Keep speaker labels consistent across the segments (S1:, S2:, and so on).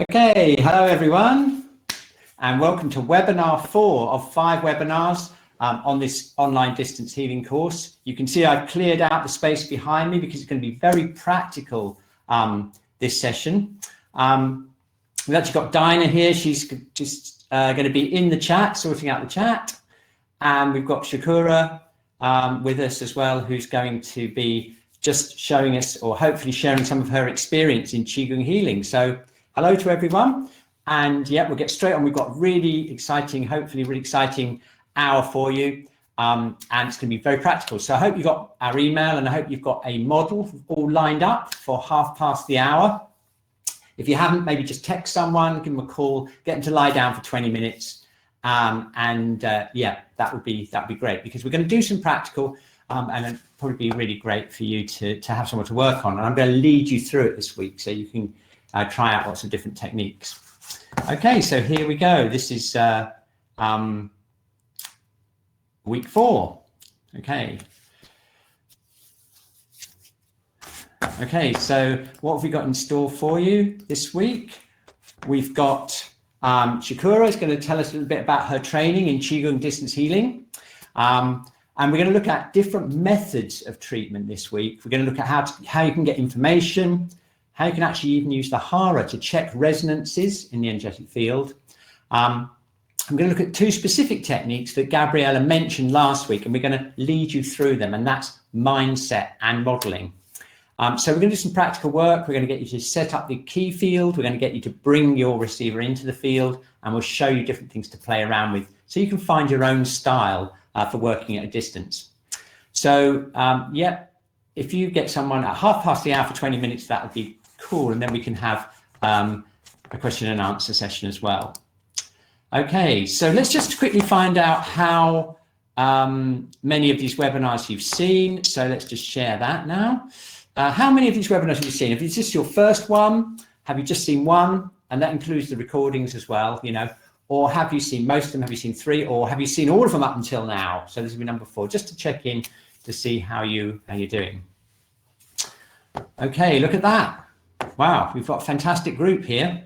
S1: Okay, hello everyone, and welcome to webinar 4 of 5 webinars on this online distance healing course. You can see I've cleared out the space behind me because it's going to be very practical this session. We've actually got Dinah here. She's just going to be in the chat, sorting out the chat. And we've got Shakura with us as well, who's going to be just showing us, or hopefully sharing some of her experience in Qi Gong Healing. So hello to everyone, and yeah, we'll get straight on. We've got really exciting, hopefully really exciting hour for you, and it's going to be very practical. So I hope you got our email, and I hope you've got a model all lined up for 1/2 the hour. If you haven't, maybe just text someone, give them a call, get them to lie down for 20 minutes, yeah, that would be great, because we're going to do some practical, and it'd probably be really great for you to have someone to work on. And I'm going to lead you through it this week, so you can try out lots of different techniques. Okay, so here we go. This is week 4. Okay, so what have we got in store for you this week? We've got Shakura is going to tell us a little bit about her training in Qigong distance healing. And we're going to look at different methods of treatment this week. We're going to look at how you can get information, how you can actually even use the hara to check resonances in the energetic field. I'm going to look at 2 specific techniques that Gabriella mentioned last week, and we're going to lead you through them, and that's mindset and modeling. So we're going to do some practical work. We're going to get you to set up the key field. We're going to get you to bring your receiver into the field, and we'll show you different things to play around with, so you can find your own style for working at a distance. So yeah, if you get someone at 1/2 the hour for 20 minutes, that would be cool, and then we can have a question and answer session as well. Okay, so let's just quickly find out how many of these webinars you've seen. So let's just share that now. How many of these webinars have you seen? If it's just your first one, have you just seen one? And that includes the recordings as well, you know, or have you seen most of them? Have you seen 3, or have you seen all of them up until now? So this will be number 4, just to check in to see how you're doing. Okay, look at that. Wow, we've got a fantastic group here.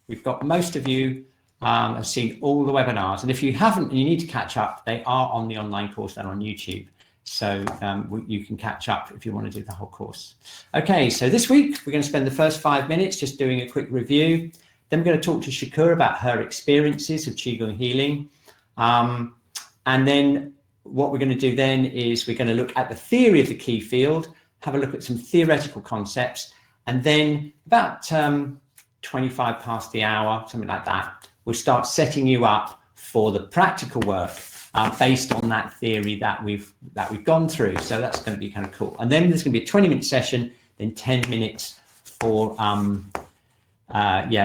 S1: We've got most of you have seen all the webinars, and if you haven't and you need to catch up, they are on the online course and on YouTube. So you can catch up if you want to do the whole course. Okay, so this week we're going to spend the first 5 minutes just doing a quick review. Then we're going to talk to Shakura about her experiences of Qigong healing. And then what we're going to do then is we're going to look at the theory of the key field, have a look at some theoretical concepts, and then about 25 past the hour, something like that, we'll start setting you up for the practical work based on that theory that we've gone through. So that's going to be kind of cool. And then there's going to be a 20-minute session, then 10 minutes for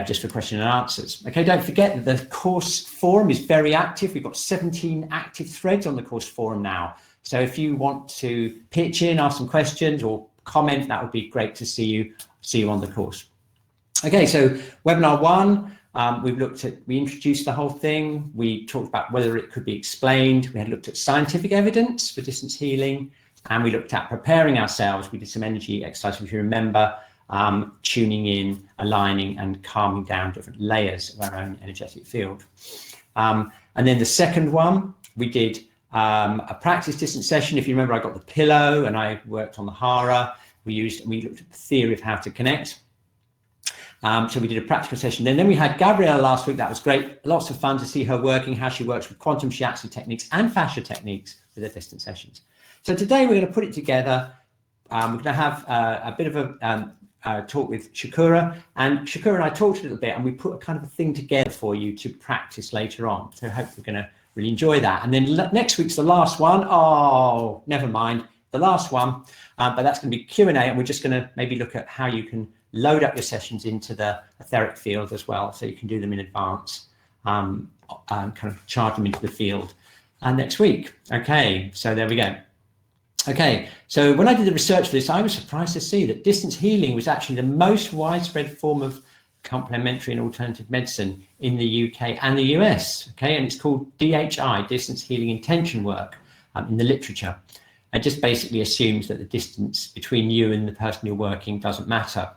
S1: just for question and answers. Okay, don't forget that the course forum is very active. We've got 17 active threads on the course forum now. So if you want to pitch in, ask some questions or comment, that would be great to see you on the course. Okay, so webinar 1, we introduced the whole thing. We talked about whether it could be explained. We had looked at scientific evidence for distance healing, and we looked at preparing ourselves. We did some energy exercises, if you remember, tuning in, aligning, and calming down different layers of our own energetic field. And then the second one, we did a practice distance session. If you remember, I got the pillow and I worked on the hara. We looked at the theory of how to connect. So we did a practical session. Then we had Gabriella last week. That was great. Lots of fun to see her working, how she works with quantum shiatsu techniques and fascia techniques with her distance sessions. So today we're going to put it together. We're going to have a bit of a talk with Shakura, and Shakura and I talked a little bit, and we put a kind of a thing together for you to practice later on. So I hope you're going to really enjoy that. And then next week's the last one. Oh, never mind, the last one, but that's going to be Q&A, and we're just going to maybe look at how you can load up your sessions into the etheric field as well, so you can do them in advance, and kind of charge them into the field next week. Okay, so there we go. Okay, so when I did the research for this, I was surprised to see that distance healing was actually the most widespread form of complementary and alternative medicine in the UK and the US. Okay, and it's called DHI, distance healing intention work, in the literature. It just basically assumes that the distance between you and the person you're working doesn't matter.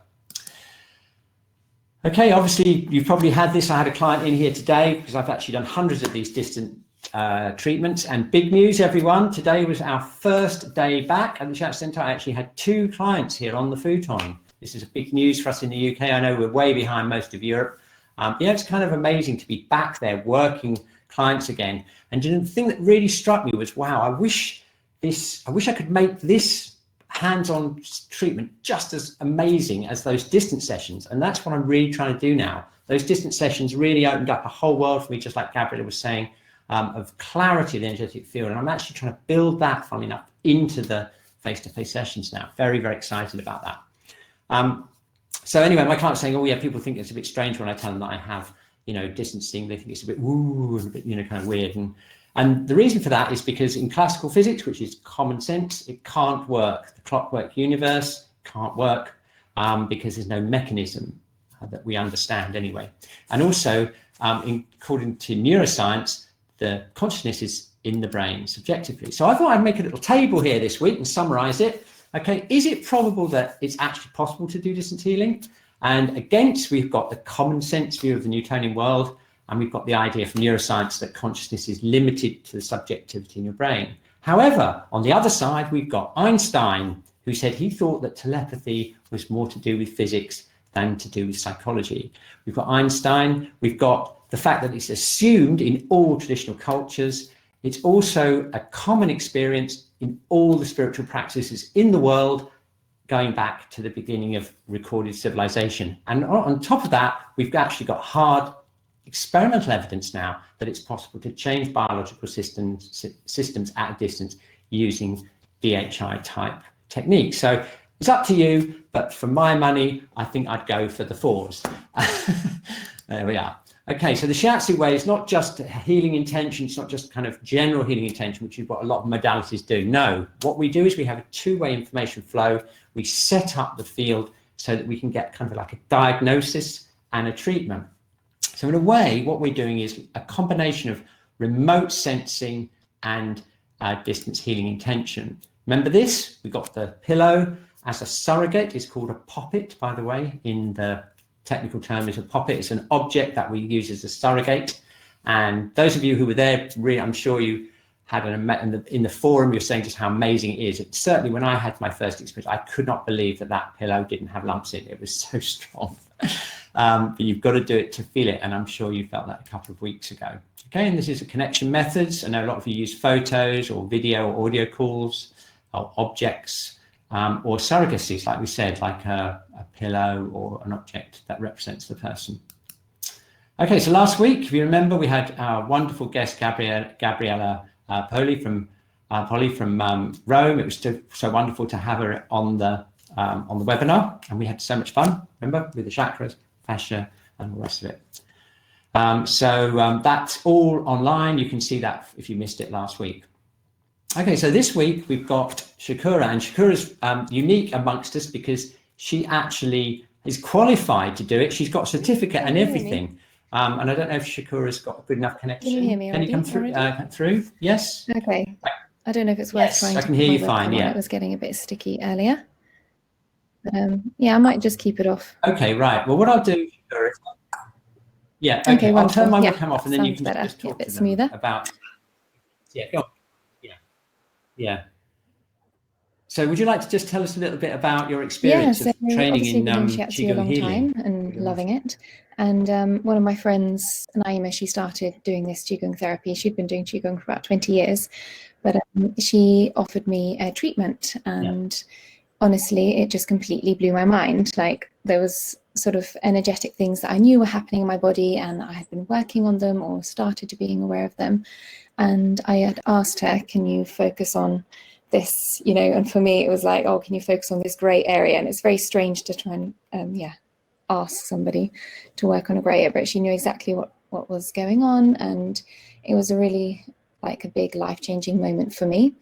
S1: Okay, obviously you've probably had this. I had a client in here today because I've actually done hundreds of these distant treatments, and big news, everyone. Today was our first day back at the Shiatsu Centre. I actually had 2 clients here on the futon. This is a big news for us in the UK. I know we're way behind most of Europe. Yeah, it's kind of amazing to be back there working clients again. And the thing that really struck me was, wow, I wish I could make this hands-on treatment just as amazing as those distant sessions. And that's what I'm really trying to do now. Those distant sessions really opened up a whole world for me, just like Gabriella was saying, of clarity of the energetic field. And I'm actually trying to build that, funnily enough, into the face-to-face sessions now. Very, very excited about that. So anyway, my client's saying, oh yeah, people think it's a bit strange when I tell them that I have, distancing. They think it's a bit woo, and a bit, kind of weird. And the reason for that is because in classical physics, which is common sense, it can't work. The clockwork universe can't work because there's no mechanism that we understand anyway. And also, according to neuroscience, the consciousness is in the brain subjectively. So I thought I'd make a little table here this week and summarize it. Okay, is it probable that it's actually possible to do distant healing? And against, we've got the common sense view of the Newtonian world, and we've got the idea from neuroscience that consciousness is limited to the subjectivity in your brain. However, on the other side, we've got Einstein, who said he thought that telepathy was more to do with physics than to do with psychology. We've got Einstein, we've got the fact that it's assumed in all traditional cultures. It's also a common experience in all the spiritual practices in the world, going back to the beginning of recorded civilization. And on top of that, we've actually got hard experimental evidence now that it's possible to change biological systems at a distance using DHI type techniques. So it's up to you, but for my money, I think I'd go for the 4s. There we are. Okay, so the Shiatsu way is not just a healing intention, it's not just kind of general healing intention, which is what a lot of modalities do. No, what we do is we have a 2-way information flow. We set up the field so that we can get kind of like a diagnosis and a treatment. So in a way, what we're doing is a combination of remote sensing and distance healing intention. Remember this? We've got the pillow as a surrogate. It's called a poppet, by the way. In the technical term, is a poppet. It's an object that we use as a surrogate. And those of you who were there, really, I'm sure you had in the forum, you're saying just how amazing it is. It, certainly when I had my first experience, I could not believe that pillow didn't have lumps in it. It was so strong. But you've got to do it to feel it, and I'm sure you felt that a couple of weeks ago. Okay, and this is a connection methods. I know a lot of you use photos or video or audio calls or objects or surrogacies, like we said, like a pillow or an object that represents the person. Okay, so last week, if you remember, we had our wonderful guest Gabriella Poli from Rome. It was so wonderful to have her on the webinar, and we had so much fun. Remember, with the chakras, fascia, and all the rest of it. That's all online. You can see that if you missed it last week. Okay, so this week we've got Shakura, and Shakura's unique amongst us because she actually is qualified to do it. She's got a certificate and everything. And I don't know if Shakura's got a good enough connection.
S2: Can you hear me already?
S1: Can you come through? Yes?
S2: Okay. I don't know if it's worth trying to.
S1: I can hear you fine, yeah.
S2: It was getting a bit sticky earlier. Yeah, I might just keep it off.
S1: Okay, right. Well, what I'll do, Shakura, okay, I'll turn my webcam off, and then you can just talk to them about. Yeah, go on. Yeah. So would you like to just tell us a little bit about your experience of training in
S2: Shiatsu a long
S1: healing?
S2: Time and loving it. And one of my friends, Naima, she started doing this Qigong therapy. She'd been doing Qigong for about 20 years, but she offered me a treatment, and honestly, it just completely blew my mind. Like, there was sort of energetic things that I knew were happening in my body, and I had been working on them or started to being aware of them. And I had asked her, can you focus on this, and for me, it was like, oh, can you focus on this gray area? And it's very strange to try and, ask somebody to work on a gray area, but she knew exactly what was going on. And it was a really like a big life-changing moment for me.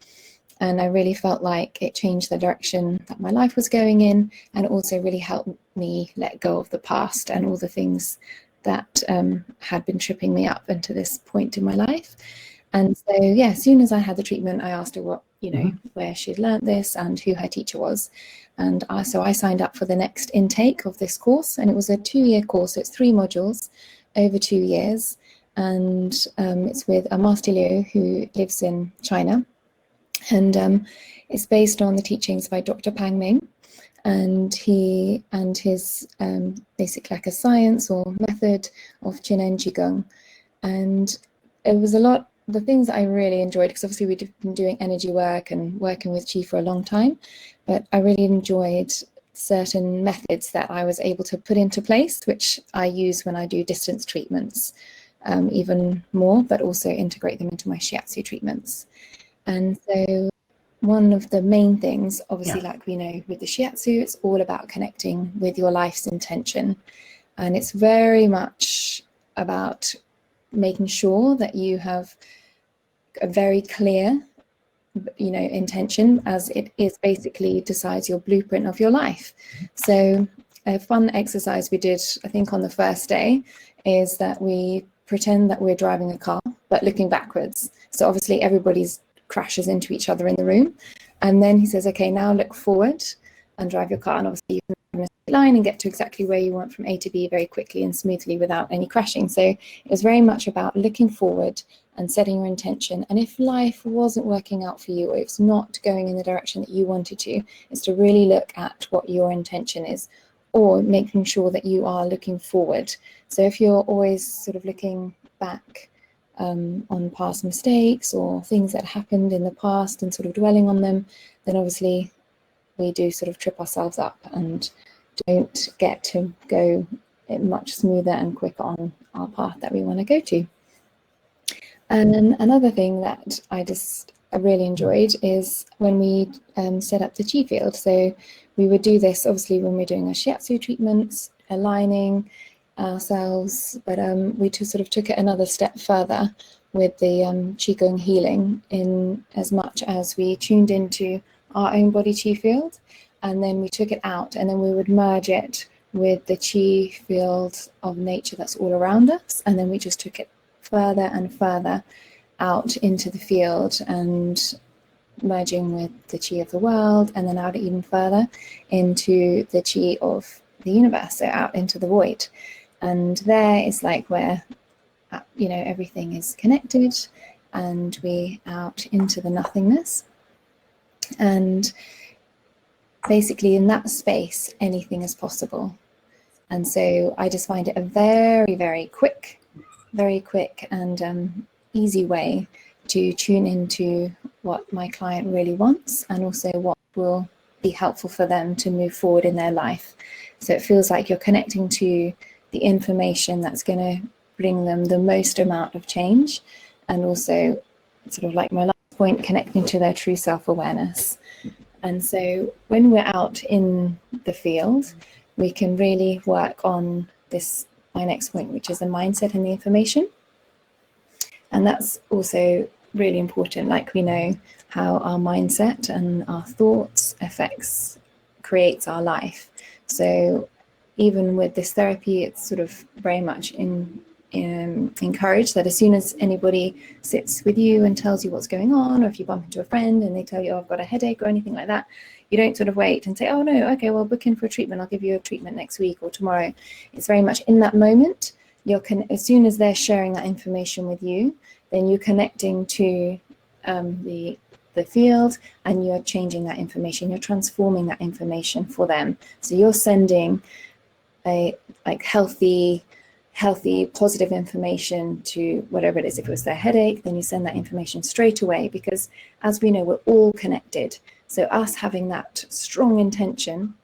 S2: And I really felt like it changed the direction that my life was going in, and also really helped me let go of the past and all the things that had been tripping me up into this point in my life. And so, as soon as I had the treatment, I asked her what you know, where she'd learnt this and who her teacher was. And so I signed up for the next intake of this course, and it was a 2-year course. So it's 3 modules over 2 years, and it's with a Master Liu who lives in China, and it's based on the teachings by Dr. Pang Ming, and his basically like a science or method of Qin and Qigong. And it was a lot, the things that I really enjoyed, because obviously we've been doing energy work and working with Qi for a long time, but I really enjoyed certain methods that I was able to put into place, which I use when I do distance treatments even more, but also integrate them into my Shiatsu treatments. And so one of the main things, obviously, like we know with the Shiatsu, it's all about connecting with your life's intention. And it's very much about making sure that you have a very clear, you know, intention, as it is basically decides your blueprint of your life. So a fun exercise we did, I think on the first day, is that we pretend that we're driving a car, but looking backwards. So obviously everybody's crashes into each other in the room, and then he says, okay, now look forward and drive your car, and obviously you can run a straight line and get to exactly where you want from A to B very quickly and smoothly without any crashing. So it was very much about looking forward and setting your intention, and if life wasn't working out for you, or if it's not going in the direction that you wanted to, is to really look at what your intention is, or making sure that you are looking forward. So if you're always sort of looking back on past mistakes or things that happened in the past and sort of dwelling on them, then obviously we do sort of trip ourselves up and don't get to go much smoother and quicker on our path that we want to go to. And then another thing that I really enjoyed is when we set up the Qi field. So we would do this obviously when we're doing our Shiatsu treatments, aligning ourselves, but we sort of took it another step further with the Qi Gong Healing, in as much as we tuned into our own body Qi field, and then we took it out, and then we would merge it with the Qi field of nature that's all around us, and then we just took it further and further out into the field, and merging with the Qi of the world, and then out even further into the Qi of the universe, so out into the void. And there is like where, you know, everything is connected, and we out into the nothingness. And basically in that space, anything is possible. And so I just find it a very, very quick and easy way to tune into what my client really wants, and also what will be helpful for them to move forward in their life. So it feels like you're connecting to the information that's going to bring them the most amount of change, and also sort of like my last point, connecting to their true self-awareness. And so when we're out in the field, we can really work on this, my next point, which is the mindset and the information. And that's also really important. Like we know how our mindset and our thoughts creates our life. So even with this therapy, it's sort of very much encouraged that as soon as anybody sits with you and tells you what's going on, or if you bump into a friend and they tell you, oh, I've got a headache or anything like that, you don't sort of wait and say, oh no, okay, well, book in for a treatment, I'll give you a treatment next week or tomorrow. It's very much in that moment. As soon as they're sharing that information with you, then you're connecting to the field, and you're changing that information, you're transforming that information for them. So you're sending a healthy, positive information to whatever it is. If it was their headache, then you send that information straight away, because as we know, we're all connected. So us having that strong intention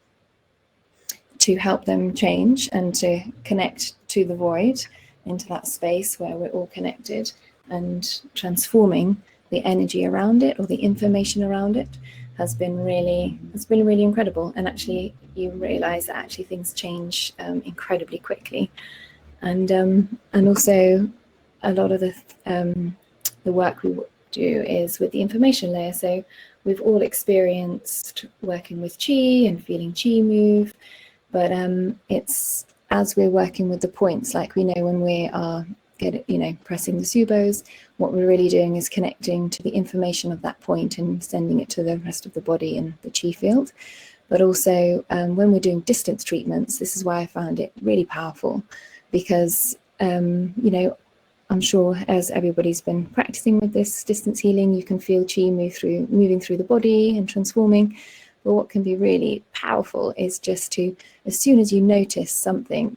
S2: to help them change and to connect to the void, into that space where we're all connected, and transforming the energy around it, or the information around it, has been really incredible. And actually you realize that actually things change incredibly quickly. And also a lot of the work we do is with the information layer. So we've all experienced working with Qi and feeling Qi move, but it's as we're working with the points, like we know when we are pressing the subos. What we're really doing is connecting to the information of that point and sending it to the rest of the body and the chi field. But also when we're doing distance treatments, this is why I found it really powerful, because I'm sure as everybody's been practicing with this distance healing, you can feel chi moving through the body and transforming. But what can be really powerful is just to, as soon as you notice something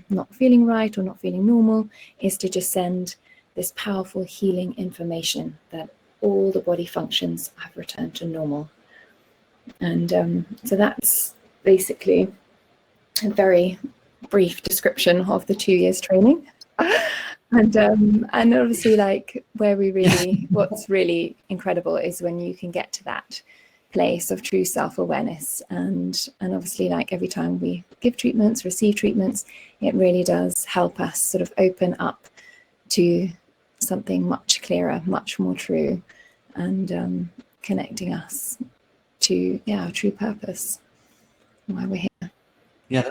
S2: not feeling right or not feeling normal, is to just send this powerful healing information that all the body functions have returned to normal. And so that's basically a very brief description of the 2 years training. And obviously, like, what's really incredible is when you can get to that place of true self-awareness, and obviously, like, every time we give treatments, receive treatments, it really does help us sort of open up to something much clearer, much more true, and connecting us to our true purpose, why we're here.
S1: Yeah,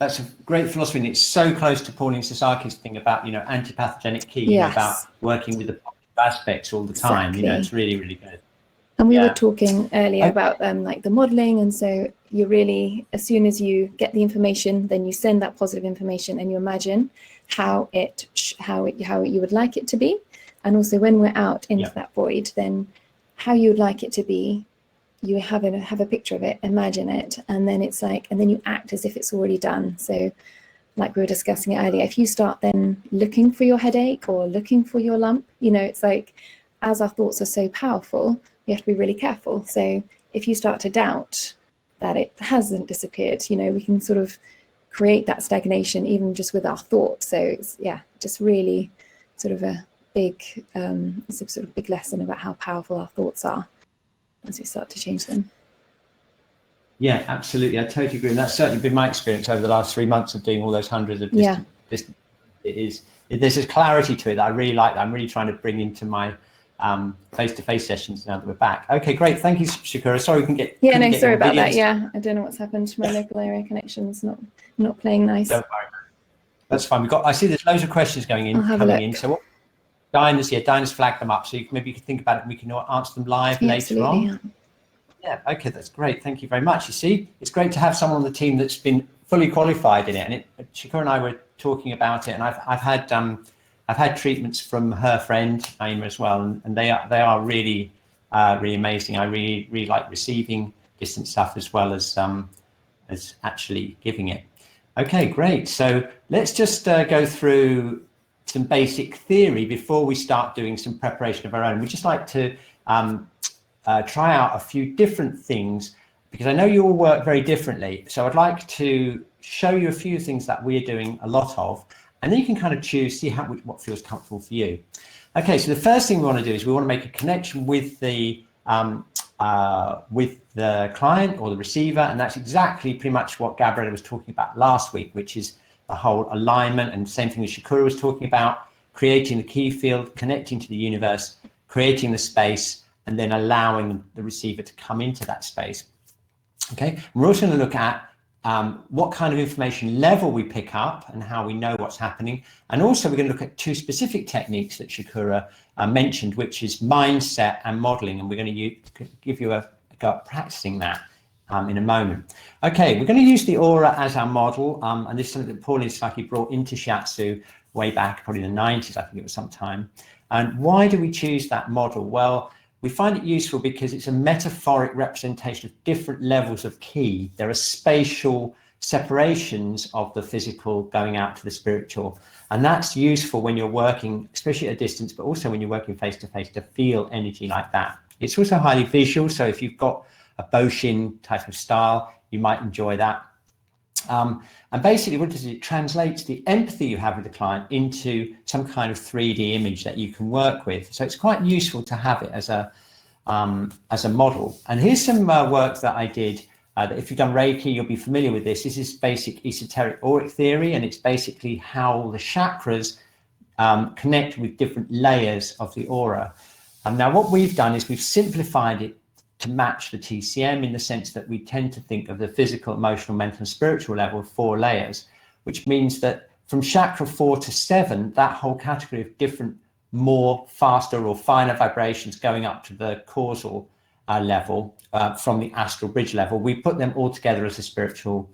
S1: that's a great philosophy, and it's so close to Pauline Sasaki's thing about anti-pathogenic Qi,
S2: Yes.
S1: about working with the positive aspects all the time.
S2: Exactly.
S1: It's really, really good.
S2: And we were talking earlier about like the modeling, and so you really, as soon as you get the information, then you send that positive information and you imagine how you would like it to be, and also when we're out into that void, then how you would like it to be. You have a picture of it, imagine it, and then it's like, and then you act as if it's already done. So like we were discussing it earlier, if you start then looking for your headache or looking for your lump, it's like, as our thoughts are so powerful, you have to be really careful. So if you start to doubt that it hasn't disappeared, we can sort of create that stagnation even just with our thoughts. So it's, just really sort of a big, it's a sort of big lesson about how powerful our thoughts are as we start to change them.
S1: Yeah, absolutely. I totally agree. And that's certainly been my experience over the last 3 months of doing all those hundreds of there's a clarity to it that I really like, that I'm really trying to bring into my face-to-face sessions now that we're back. Okay, great. Thank you, Shakura. Sorry we can get...
S2: sorry about that. Yeah, I don't know what's happened to my local area connections. Not playing nice.
S1: Don't worry. That's fine. I see there's loads of questions coming in. So what Dinah's flagged them up, so maybe you can think about it and we can answer them live later on. Yeah, okay, that's great. Thank you very much. You see, it's great to have someone on the team that's been fully qualified in it. And Shakura and I were talking about it, and I've had treatments from her friend Naima as well, and they are really really amazing. I really like receiving distant stuff as well as actually giving it. Okay, great. So let's just go through some basic theory before we start doing some preparation of our own. We'd just like to try out a few different things, because I know you all work very differently. So I'd like to show you a few things that we're doing a lot of, and then you can kind of choose, see what feels comfortable for you. Okay, so the first thing we want to do is we want to make a connection with the client or the receiver, and that's exactly pretty much what Gabriella was talking about last week, which is the whole alignment, and same thing as Shakura was talking about, creating the key field, connecting to the universe, creating the space, and then allowing the receiver to come into that space. Okay, and we're also going to look at what kind of information level we pick up and how we know what's happening. And also we're going to look at two specific techniques that Shakura mentioned, which is mindset and modeling. And we're going to give you a go at practicing that in a moment. Okay, we're going to use the aura as our model. And this is something that Pauline Sasaki brought into Shiatsu way back, probably in the 90s, I think it was sometime. And why do we choose that model? Well, we find it useful because it's a metaphoric representation of different levels of Qi. There are spatial separations of the physical going out to the spiritual. And that's useful when you're working, especially at a distance, but also when you're working face to face, to feel energy like that. It's also highly visual. So if you've got a Boshin type of style, you might enjoy that. And basically what it does is it translates the empathy you have with the client into some kind of 3D image that you can work with. So it's quite useful to have it as a model. And here's some work that I did. That if you've done Reiki, you'll be familiar with this. This is basic esoteric auric theory, and it's basically how the chakras connect with different layers of the aura. And now what we've done is we've simplified it to match the TCM, in the sense that we tend to think of the physical, emotional, mental, and spiritual level of 4 layers, which means that from chakra 4 to 7, that whole category of different, more faster or finer vibrations going up to the causal level from the astral bridge level, we put them all together as a spiritual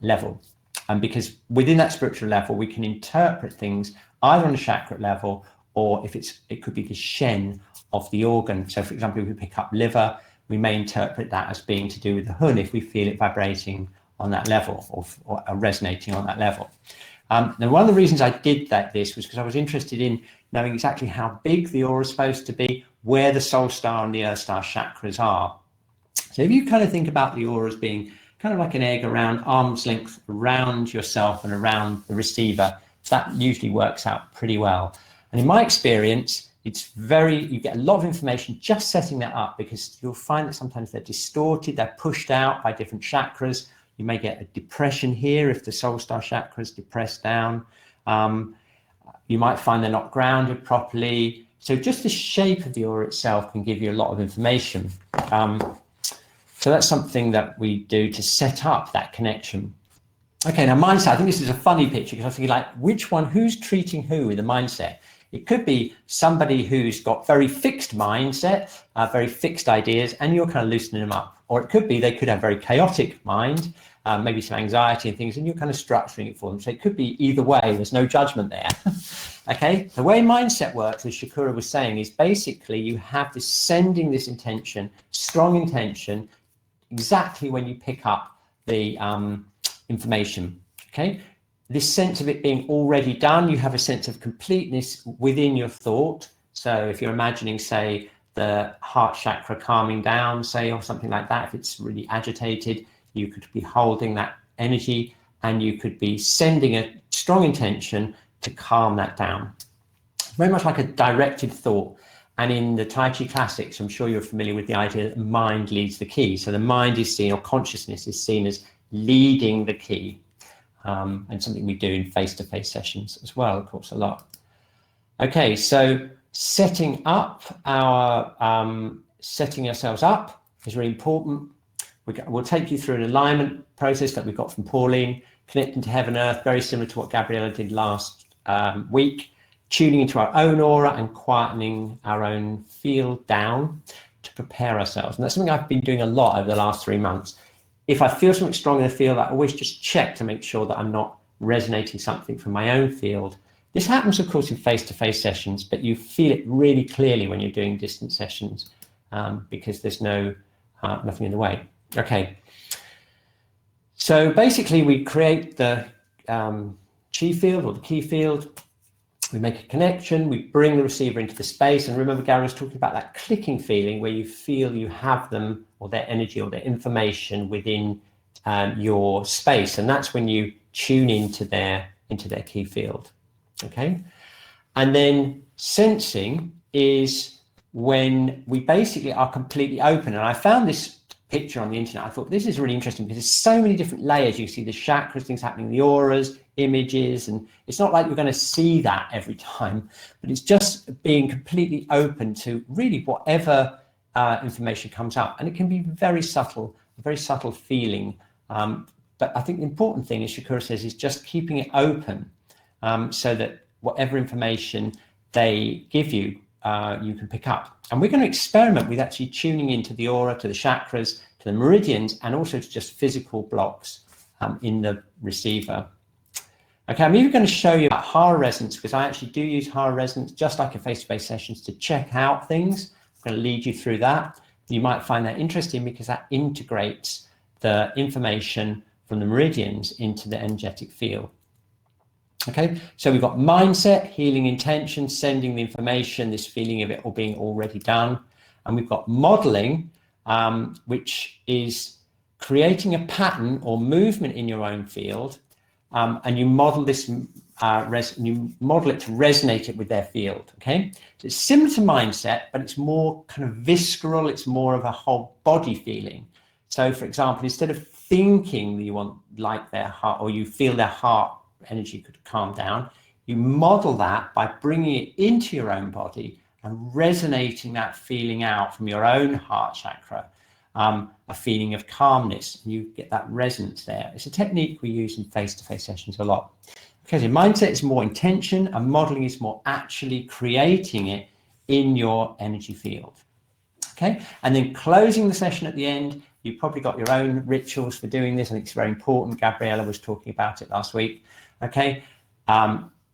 S1: level. And because within that spiritual level, we can interpret things either on a chakra level, or if it could be the shen of the organ. So for example, if we pick up liver, we may interpret that as being to do with the hun if we feel it vibrating on that level or resonating on that level. Now, one of the reasons I did this was because I was interested in knowing exactly how big the aura is supposed to be, where the soul star and the earth star chakras are. So if you kind of think about the aura as being kind of like an egg around arm's length around yourself and around the receiver, that usually works out pretty well. And in my experience, you get a lot of information just setting that up, because you'll find that sometimes they're distorted, they're pushed out by different chakras. You may get a depression here if the soul star chakra is depressed down. You might find they're not grounded properly. So just the shape of the aura itself can give you a lot of information. So that's something that we do to set up that connection. Okay, now mindset, I think this is a funny picture, because I was thinking who's treating who with a mindset? It could be somebody who's got very fixed mindset, very fixed ideas, and you're kind of loosening them up. Or it could be they could have very chaotic mind, maybe some anxiety and things, and you're kind of structuring it for them. So it could be either way, there's no judgment there. Okay, the way mindset works, as Shakura was saying, is basically you have this sending this intention, strong intention, exactly when you pick up the information. Okay, this sense of it being already done, you have a sense of completeness within your thought. So if you're imagining, say, the heart chakra calming down, say, or something like that, if it's really agitated, you could be holding that energy and you could be sending a strong intention to calm that down. Very much like a directed thought. And in the Tai Chi classics, I'm sure you're familiar with the idea that the mind leads the key. So the mind is seen, or consciousness is seen, as leading the key. And something we do in face-to-face sessions as well, of course, a lot. Okay, so setting ourselves up is really important. We'll take you through an alignment process that we've got from Pauline, connecting to heaven earth, very similar to what Gabriella did last week, tuning into our own aura and quietening our own field down to prepare ourselves. And that's something I've been doing a lot over the last 3 months. If I feel something strong in the field, I always just check to make sure that I'm not resonating something from my own field. This happens, of course, in face-to-face sessions, but you feel it really clearly when you're doing distant sessions because there's nothing in the way. Okay. So basically, we create the chi field or the key field. We make a connection, we bring the receiver into the space. And remember, Gary was talking about that clicking feeling where you feel you have them, or their energy or their information within your space. And that's when you tune into their key field. Okay. And then sensing is when we basically are completely open. And I found this picture on the internet. I thought this is really interesting because there's so many different layers. You see the chakras, things happening, the auras, images, and it's not like you're going to see that every time, but it's just being completely open to really whatever information comes up. And it can be very subtle, a very subtle feeling. But I think the important thing, as Shakura says, is just keeping it open so that whatever information they give you, you can pick up. And we're going to experiment with actually tuning into the aura, to the chakras, to the meridians, and also to just physical blocks in the receiver. Okay, I'm even going to show you about hara resonance, because I actually do use hara resonance just like in face-to-face sessions to check out things. I'm going to lead you through that. You might find that interesting because that integrates the information from the meridians into the energetic field. Okay, so we've got mindset, healing intention, sending the information, this feeling of it all being already done. And we've got modeling, which is creating a pattern or movement in your own field. And you model this, you model it to resonate it with their field. Okay, so it's similar to mindset, but it's more kind of visceral. It's more of a whole body feeling. So, for example, instead of thinking that you want like their heart, or you feel their heart energy could calm down, you model that by bringing it into your own body and resonating that feeling out from your own heart chakra. a feeling of calmness. You get that resonance there. It's a technique we use in face-to-face sessions a lot. Okay, so mindset is more intention, and modeling is more actually creating it in your energy field. Okay, and then closing the session at the end, you've probably got your own rituals for doing this. I think it's very important. Gabriella was talking about it last week. Okay,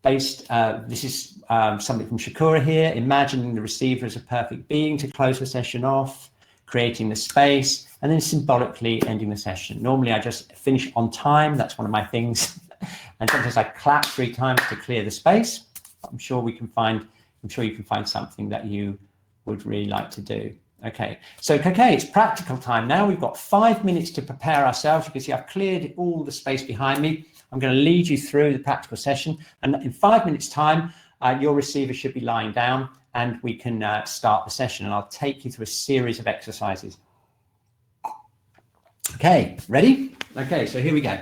S1: this is something from Shakura here, imagining the receiver as a perfect being to close the session off, creating the space, and then symbolically ending the session. Normally I just finish on time. That's one of my things. And sometimes I clap 3 times to clear the space. I'm sure you can find something that you would really like to do. Okay, so it's practical time now. We've got 5 minutes to prepare ourselves. You can see I've cleared all the space behind me. I'm going to lead you through the practical session, and in 5 minutes time, your receiver should be lying down, and we can start the session, and I'll take you through a series of exercises. Okay, ready? Okay, so here we go.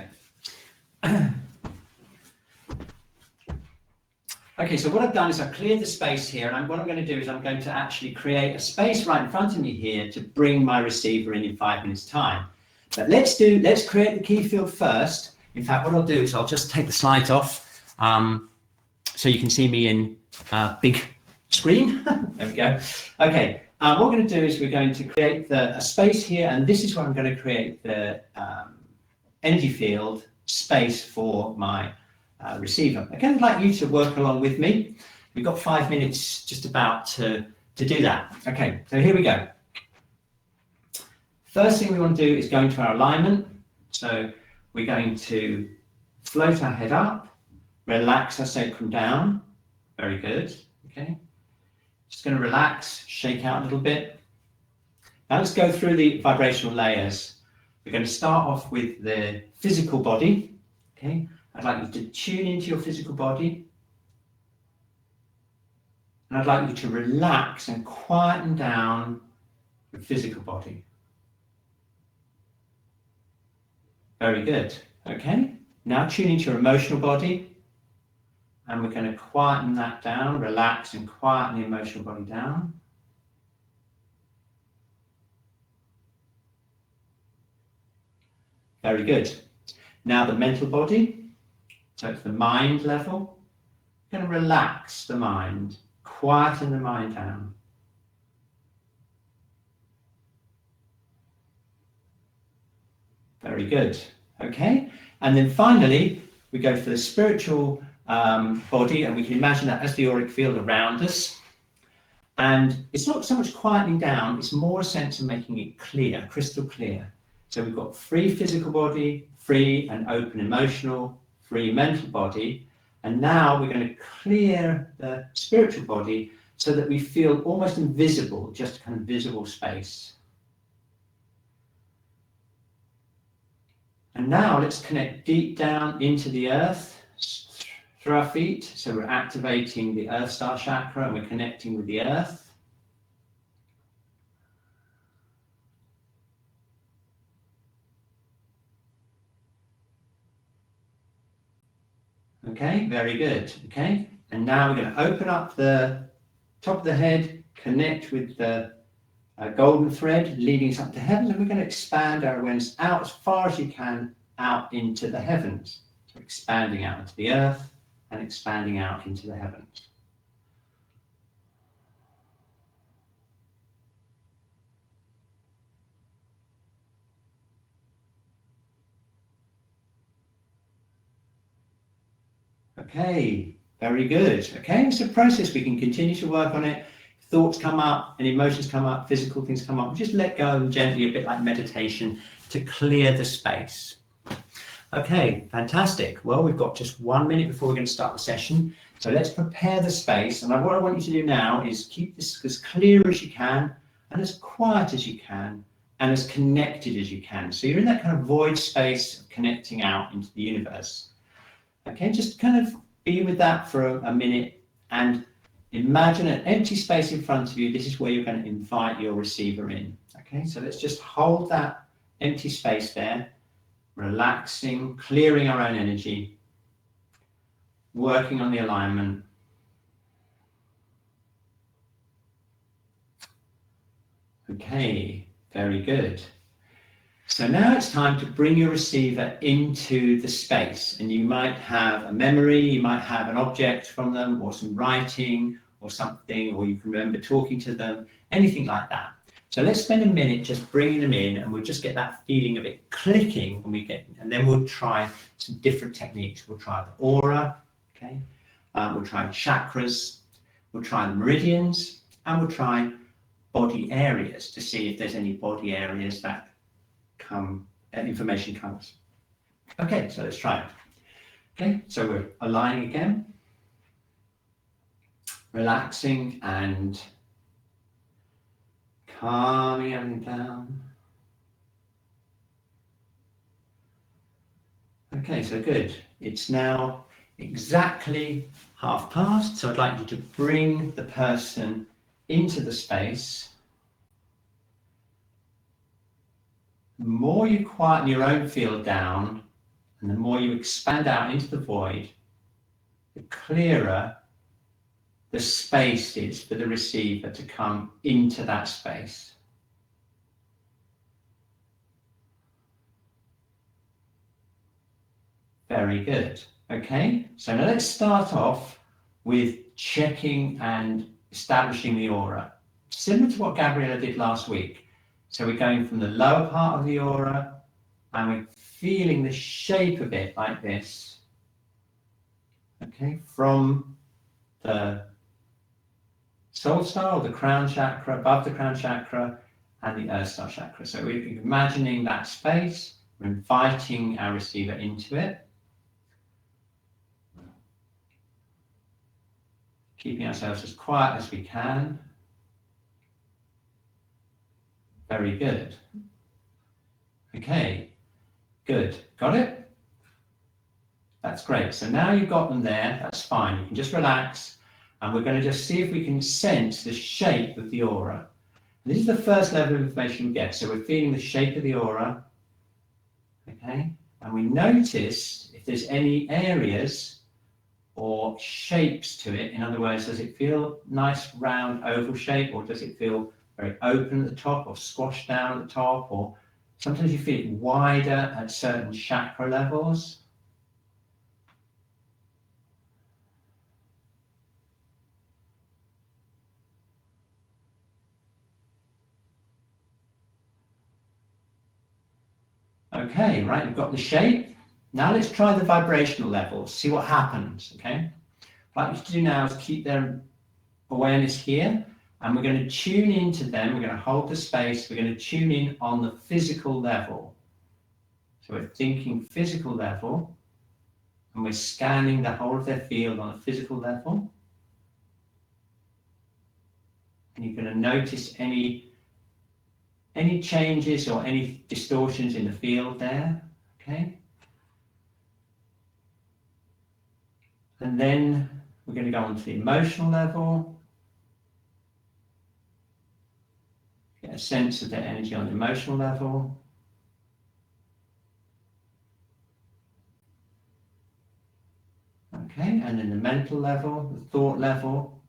S1: Okay, so what I've done is I've cleared the space here, and what I'm going to do is I'm going to actually create a space right in front of me here to bring my receiver in 5 minutes time. But let's create the key field first. In fact, what I'll do is I'll just take the slides off so you can see me in big screen. There we go. Okay, what we're going to do is we're going to create a space here, and this is where I'm going to create the energy field space for my receiver. Again, I'd like you to work along with me. We've got 5 minutes just about to do that. Okay, so here we go. First thing we want to do is go into our alignment. So we're going to float our head up, relax our sacrum down. Very good. Okay. Just going to relax, shake out a little bit. Now let's go through the vibrational layers. We're going to start off with the physical body. Okay. I'd like you to tune into your physical body. And I'd like you to relax and quieten down your physical body. Very good. Okay. Now tune into your emotional body. And we're going to quieten that down, relax and quieten the emotional body down. Very good. Now the mental body. So it's the mind level. We're going to relax the mind, quieten the mind down. Very good. Okay. And then finally, we go for the spiritual body, and we can imagine that as the auric field around us. And it's not so much quietening down, it's more a sense of making it clear, crystal clear. So we've got free physical body, free and open emotional, free mental body. And now we're going to clear the spiritual body so that we feel almost invisible, just kind of visible space. And now let's connect deep down into the earth through our feet. So we're activating the Earth Star chakra and we're connecting with the earth. Okay, very good. Okay, and now we're going to open up the top of the head, connect with the golden thread leading us up to heaven, and we're going to expand our awareness out as far as you can, out into the heavens. So expanding out into the earth and expanding out into the heavens. Okay, very good. Okay, it's a process. We can continue to work on it. Thoughts come up and emotions come up, physical things come up. Just let go and gently, a bit like meditation, to clear the space. Okay, fantastic. Well, we've got just 1 minute before we're going to start the session. So let's prepare the space. And what I want you to do now is keep this as clear as you can and as quiet as you can and as connected as you can. So you're in that kind of void space of connecting out into the universe. Okay, just kind of be with that for a minute and imagine an empty space in front of you. This is where you're going to invite your receiver in. Okay, so let's just hold that empty space there, relaxing, clearing our own energy, working on the alignment. Okay, Very good. So now it's time to bring your receiver into the space, and you might have a memory, you might have an object from them, or some writing or something, or you can remember talking to them, anything like that. So let's spend a minute just bringing them in, and we'll just get that feeling of it clicking when we get, and then we'll try some different techniques. We'll try the aura, okay? We'll try chakras, we'll try the meridians, and we'll try body areas to see if there's any body areas that information comes. Okay, so let's try it. Okay, so we're aligning again, relaxing and calming everything down. Okay, so good. It's now exactly past, so I'd like you to bring the person into the space. The more you quieten your own field down, and the more you expand out into the void, the clearer the space is for the receiver to come into that space. Very good. Okay, so now let's start off with checking and establishing the aura. Similar to what Gabriella did last week. So we're going from the lower part of the aura, and we're feeling the shape of it like this. Okay, from the soul star or the crown chakra, above the crown chakra, and the earth star chakra. So we're imagining that space, we're inviting our receiver into it. Keeping ourselves as quiet as we can. Very good. Okay, good. Got it? That's great. So now you've got them there, that's fine. You can just relax, and we're going to just see if we can sense the shape of the aura. This is the first level of information we get. So we're feeling the shape of the aura, okay? And we notice if there's any areas or shapes to it. In other words, does it feel nice, round, oval shape, or does it feel very open at the top or squashed down at the top, or sometimes you feel it wider at certain chakra levels. Okay, right, we've got the shape. Now let's try the vibrational levels, see what happens, okay? What I'd like you to do now is keep their awareness here, and we're going to tune into them. We're going to hold the space. We're going to tune in on the physical level. So we're thinking physical level, and we're scanning the whole of their field on a physical level. And you're going to notice any changes or any distortions in the field there, okay? And then we're going to go on to the emotional level. Get a sense of their energy on the emotional level. Okay, and then the mental level, the thought level.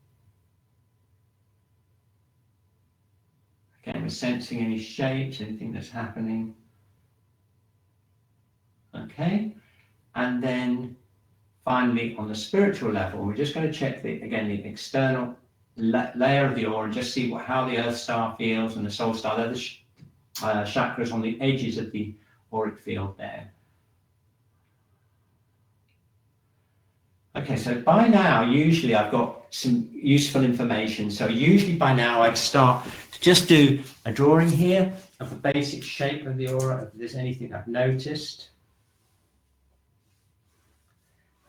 S1: Again, we're sensing any shapes, anything that's happening. Okay, and then finally on the spiritual level, we're just going to check the external layer of the aura and just see how the earth star feels and the soul star. They're the chakras on the edges of the auric field there. Okay, so by now, usually I've got some useful information. So usually by now I'd start to just do a drawing here of the basic shape of the aura, if there's anything I've noticed.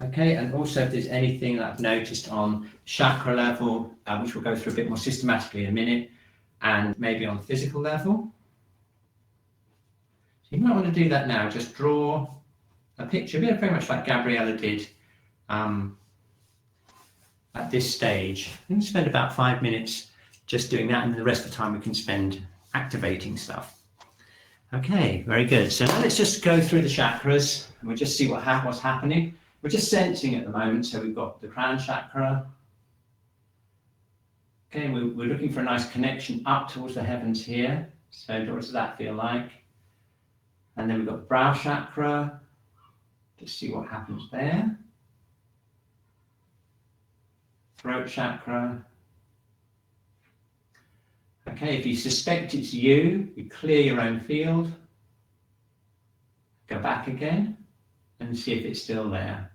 S1: Okay, and also if there's anything that I've noticed on chakra level, which we'll go through a bit more systematically in a minute, and maybe on physical level. So you might want to do that now, just draw a picture, very much like Gabriella did at this stage. We can spend about 5 minutes just doing that, and the rest of the time we can spend activating stuff. Okay, very good. So now let's just go through the chakras, and we'll just see what's happening. We're just sensing at the moment, so we've got the crown chakra. Okay, we're looking for a nice connection up towards the heavens here. So what does that feel like? And then we've got brow chakra. Just see what happens there. Throat chakra. Okay, if you suspect it's you, you clear your own field. Go back again and see if it's still there.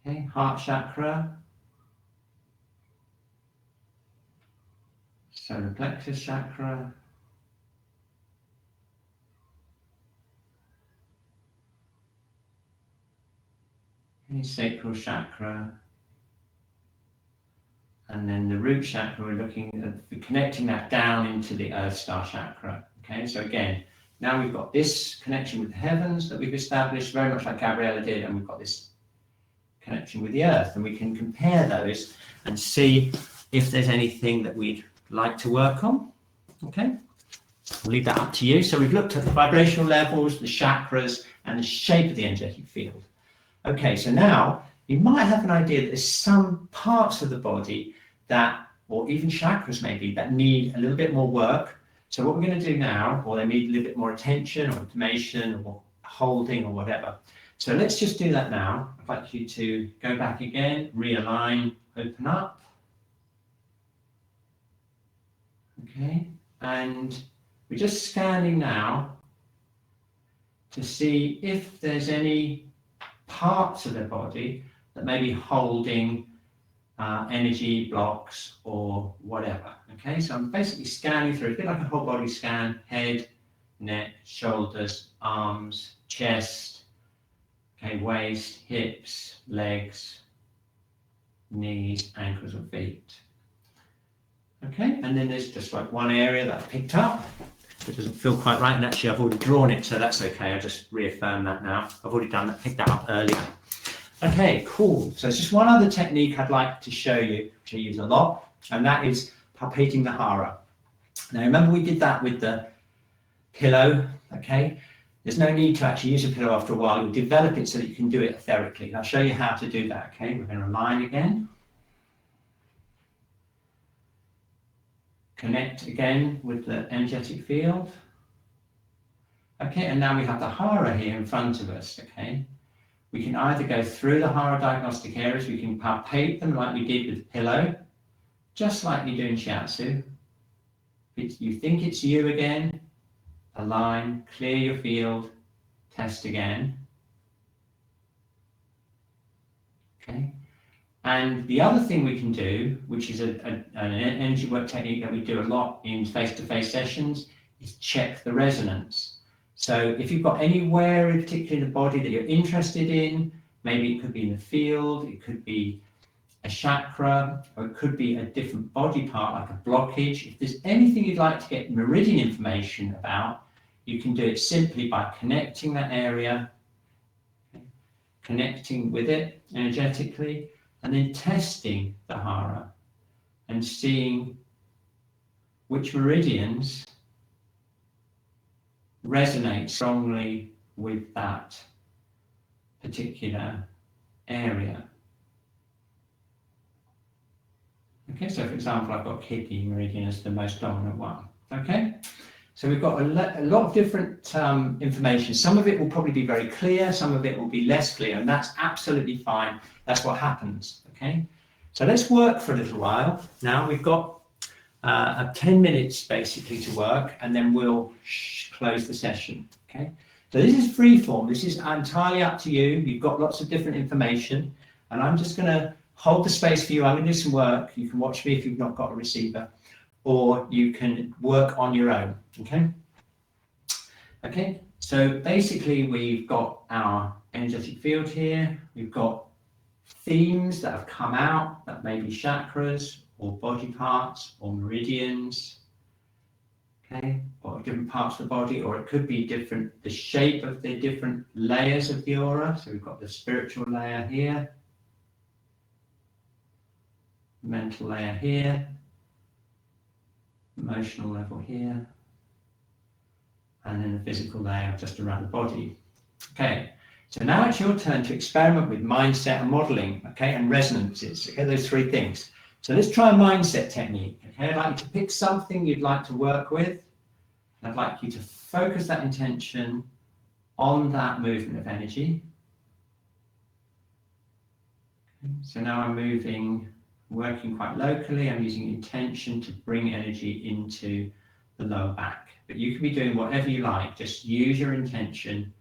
S1: Okay, heart chakra. Solar plexus chakra. Okay, sacral chakra. And then the root chakra, we're looking at connecting that down into the earth star chakra. Okay, so again, now we've got this connection with the heavens that we've established, very much like Gabriella did, and we've got this connection with the earth, and we can compare those and see if there's anything that we'd like to work on. Okay, I'll leave that up to you. So we've looked at the vibrational levels, the chakras, and the shape of the energetic field. Okay, so now you might have an idea that there's some parts of the body that, or even chakras maybe, that need a little bit more work. So what we're going to do now, or they need a little bit more attention or information or holding or whatever. So let's just do that now. I'd like you to go back again, realign, open up. Okay, and we're just scanning now to see if there's any parts of the body that may be holding energy blocks or whatever. Okay, so I'm basically scanning through, a bit like a whole body scan: head, neck, shoulders, arms, chest, okay, waist, hips, legs, knees, ankles and feet. Okay, and then there's just like one area that I picked up. It doesn't feel quite right, and actually I've already drawn it, so that's okay. I'll just reaffirm that now. I've already done that, picked that up earlier. Okay, cool. So there's just one other technique I'd like to show you, which I use a lot, and that is palpating the hara. Now remember we did that with the pillow, okay? There's no need to actually use a pillow after a while. You'll develop it so that you can do it etherically. I'll show you how to do that, okay? We're going to align again. Connect again with the energetic field. Okay, and now we have the hara here in front of us, okay? We can either go through the hara diagnostic areas, we can palpate them like we did with the pillow, just like we do in Shiatsu. If you think it's you again, align, clear your field, test again. Okay. And the other thing we can do, which is an energy work technique that we do a lot in face-to-face sessions, is check the resonance. So if you've got anywhere in particular in the body that you're interested in, maybe it could be in the field, it could be a chakra, or it could be a different body part like a blockage. If there's anything you'd like to get meridian information about, you can do it simply by connecting that area, connecting with it energetically, and then testing the hara and seeing which meridians resonate strongly with that particular area. Okay, so for example, I've got kidney meridian as the most dominant one. Okay, so we've got a lot of different information. Some of it will probably be very clear, some of it will be less clear, and that's absolutely fine. That's what happens. Okay, so let's work for a little while. Now we've got 10 minutes basically to work, and then we'll close the session. Okay, so this is free form. This is entirely up to you. You've got lots of different information, and I'm just going to hold the space for you. I'm going to do some work. You can watch me if you've not got a receiver, or you can work on your own. Okay. Okay. So basically, we've got our energetic field here. We've got themes that have come out that may be chakras or body parts or meridians, okay, or different parts of the body, or it could be different, the shape of the different layers of the aura. So we've got the spiritual layer here, mental layer here, emotional level here, and then the physical layer just around the body. Okay. So now it's your turn to experiment with mindset and modeling, okay, and resonances, okay, those three things. So let's try a mindset technique. Okay, I'd like you to pick something you'd like to work with. I'd like you to focus that intention on that movement of energy. So now I'm moving, working quite locally. I'm using intention to bring energy into the lower back. But you can be doing whatever you like. Just use your intention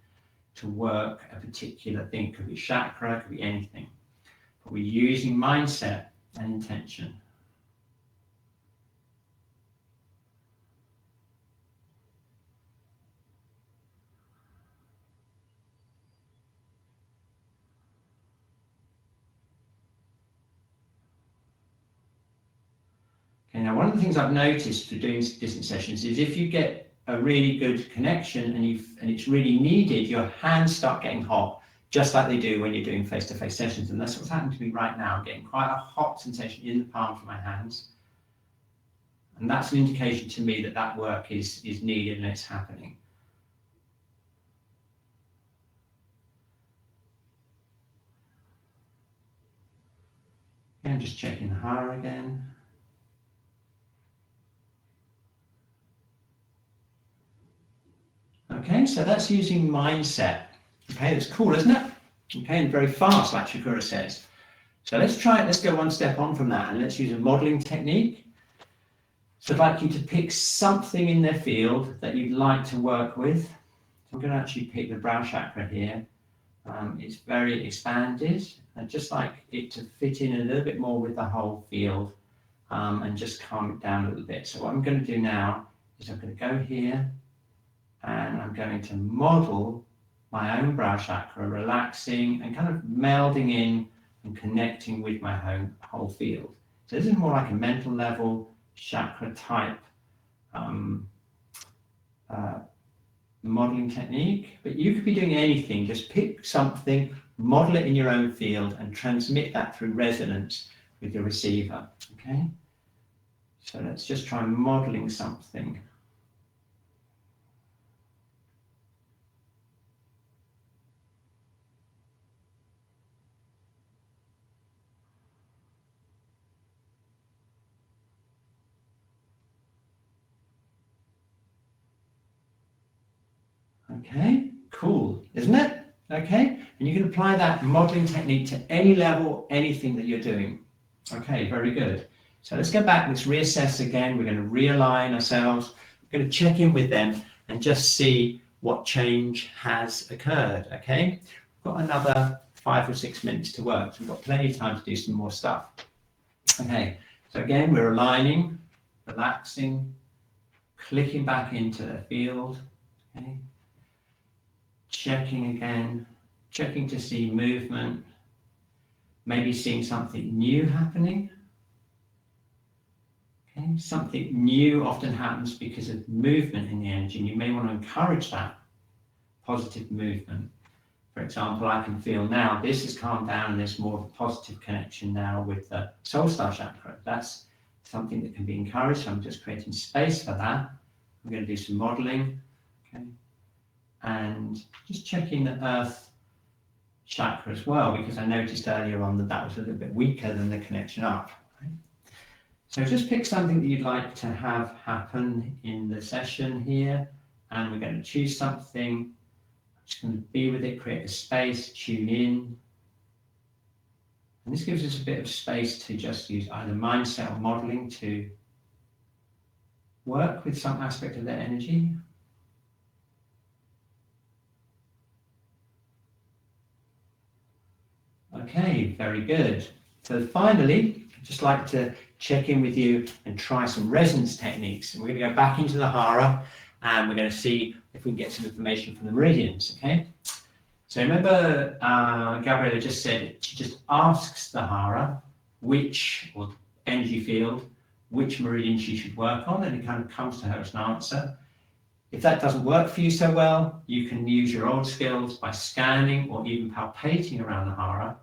S1: to work a particular thing. It could be chakra, it could be anything. But we're using mindset and intention. Okay, now one of the things I've noticed through doing distance sessions is if you get a really good connection and it's really needed, your hands start getting hot, just like they do when you're doing face-to-face sessions. And that's what's happening to me right now. I'm getting quite a hot sensation in the palms of my hands. And that's an indication to me that that work is needed and it's happening. Okay, I'm just checking the hara again. Okay, so that's using mindset. Okay, that's cool, isn't it? Okay, and very fast, like Shakura says. So let's try it. Let's go one step on from that and let's use a modeling technique. So I'd like you to pick something in their field that you'd like to work with. So I'm going to actually pick the brow chakra here. It's very expanded. I'd just like it to fit in a little bit more with the whole field and just calm it down a little bit. So what I'm going to do now is I'm going to go here and I'm going to model my own brow chakra, relaxing and kind of melding in and connecting with my whole field. So this is more like a mental level chakra type modeling technique, but you could be doing anything. Just pick something, model it in your own field and transmit that through resonance with your receiver. Okay, so let's just try modeling something. Okay, cool, isn't it? Okay, and you can apply that modeling technique to any level, anything that you're doing. Okay, very good. So let's go back, let's reassess again. We're going to realign ourselves. We're going to check in with them and just see what change has occurred. Okay, we've got another 5 or 6 minutes to work, so we've got plenty of time to do some more stuff. Okay, so again, we're aligning, relaxing, clicking back into the field. Okay. Checking again, checking to see movement, maybe seeing something new happening. Okay, something new often happens because of movement in the energy, and you may want to encourage that positive movement. For example, I can feel now this has calmed down and there's more of a positive connection now with the soul star chakra. That's something that can be encouraged. So I'm just creating space for that. I'm going to do some modeling. Okay. And just checking the earth chakra as well, because I noticed earlier on that that was a little bit weaker than the connection up. Right? So just pick something that you'd like to have happen in the session here, and we're going to choose something. I'm just going to be with it, create a space, tune in. And this gives us a bit of space to just use either mindset or modeling to work with some aspect of their energy. Okay, very good. So finally, I'd just like to check in with you and try some resonance techniques. And we're going to go back into the hara and we're going to see if we can get some information from the meridians, okay? So remember, Gabriella just said she just asks the hara which, or energy field, which meridian she should work on, and it kind of comes to her as an answer. If that doesn't work for you so well, you can use your old skills by scanning or even palpating around the hara,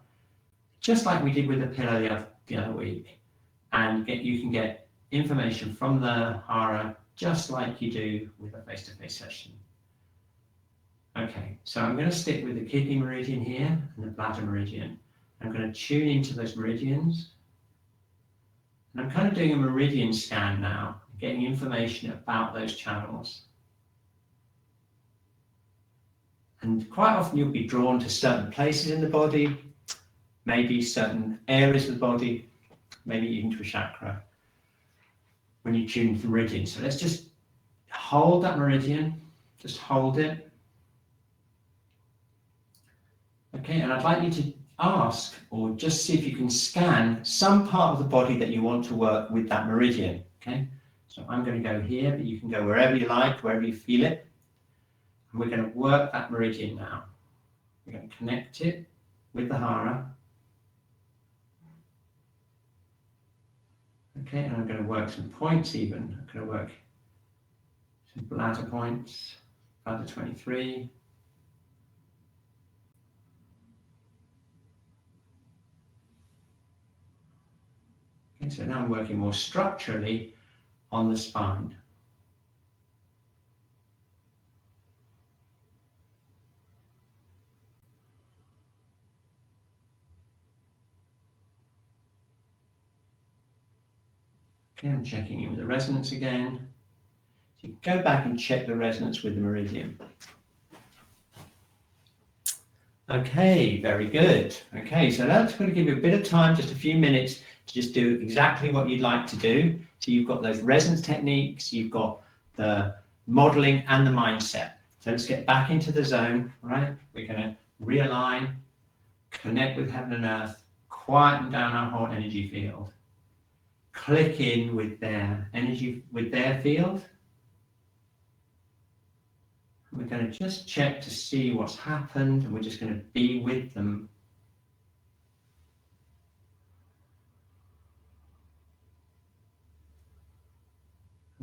S1: just like we did with the pillow the other week. And you can get information from the hara just like you do with a face-to-face session. Okay, so I'm going to stick with the kidney meridian here and the bladder meridian. I'm going to tune into those meridians. And I'm kind of doing a meridian scan now, getting information about those channels. And quite often you'll be drawn to certain places in the body, maybe certain areas of the body, maybe even to a chakra when you tune the meridian. So let's just hold that meridian, just hold it. Okay, and I'd like you to ask or just see if you can scan some part of the body that you want to work with that meridian. Okay, so I'm going to go here, but you can go wherever you like, wherever you feel it. And we're going to work that meridian now. We're going to connect it with the hara. Okay, and I'm going to work some points even. I'm going to work some bladder points, bladder 23. Okay, so now I'm working more structurally on the spine. Okay, I'm checking in with the resonance again. So you go back and check the resonance with the meridian. Okay, very good. Okay, so that's going to give you a bit of time, just a few minutes, to just do exactly what you'd like to do. So you've got those resonance techniques, you've got the modeling and the mindset. So let's get back into the zone, right? We're going to realign, connect with heaven and earth, quieten down our whole energy field. Click in with their energy, with their field. We're going to just check to see what's happened, and we're just going to be with them.